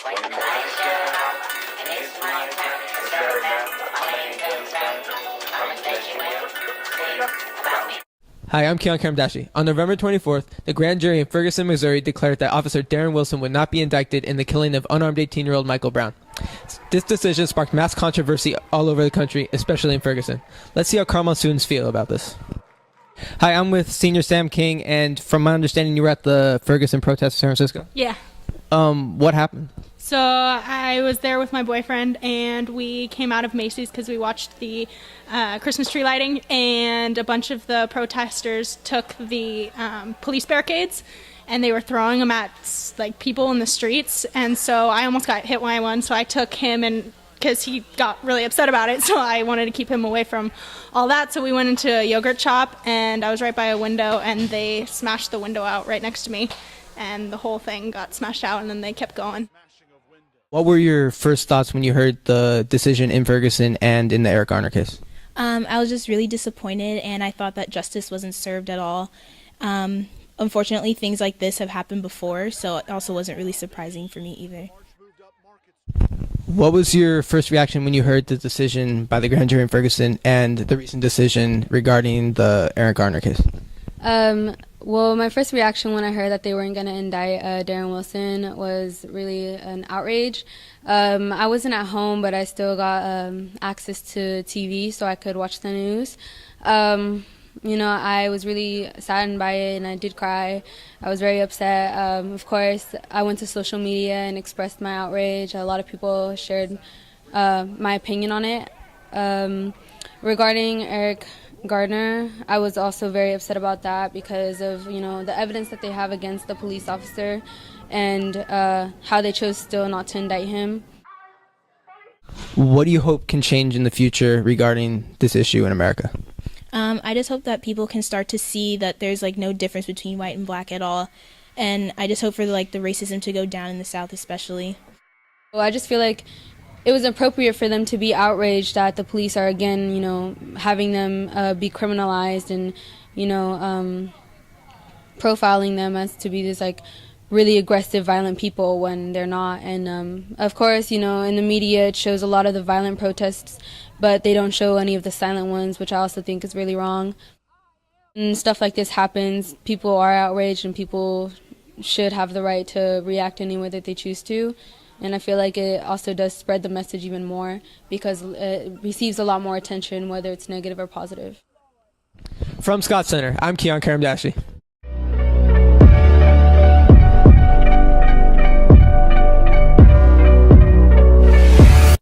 When the lights turn out and it's my turn to settle down, I'm laying things down. I'm a bet you will sing about me. Hi, I'm Kian Karamdashti. On November 24th, the grand jury in Ferguson, Missouri declared that Officer Darren Wilson would not be indicted in the killing of unarmed 18-year-old Michael Brown. This decision sparked mass controversy all over the country, especially in Ferguson. Let's see how Carmel students feel about this. Hi, I'm with Senior Sam King, and from my understanding, you were at the Ferguson protest in San Francisco? Yeah. What happened? So I was there with my boyfriend, and we came out of Macy's because we watched the Christmas tree lighting, and a bunch of the protesters took the police barricades, and they were throwing them at like people in the streets. And so I almost got hit when I won, so I took him, and because he got really upset about it, so I wanted to keep him away from all that. So we went into a yogurt shop, and I was right by a window, and they smashed the window out right next to me, and the whole thing got smashed out, and then they kept going. What were your first thoughts when you heard the decision in Ferguson and in the Eric Garner case? I was just really disappointed, and I thought that justice wasn't served at all. Unfortunately, things like this have happened before, so it also wasn't really surprising for me either. What was your first reaction when you heard the decision by the grand jury in Ferguson and the recent decision regarding the Eric Garner case? Well, my first reaction when I heard that they weren't going to indict Darren Wilson was really an outrage. I wasn't at home, but I still got access to TV so I could watch the news. I was really saddened by it, and I did cry. I was very upset. Of course, I went to social media and expressed my outrage. A lot of people shared my opinion on it. Regarding Eric Gardner, I was also very upset about that because of the evidence that they have against the police officer and how they chose still not to indict him. What do you hope can change in the future regarding this issue in America? I just hope that people can start to see that there's no difference between white and black at all, and I just hope for the racism to go down in the South especially. Well, I just feel like it was appropriate for them to be outraged that the police are again, having them be criminalized and, profiling them as to be this really aggressive, violent people when they're not. And of course, in the media it shows a lot of the violent protests, but they don't show any of the silent ones, which I also think is really wrong. And stuff like this happens, people are outraged, and people should have the right to react any way that they choose to. And I feel like it also does spread the message even more because it receives a lot more attention, whether it's negative or positive. From Scotcenter, I'm Kian Karamdashti.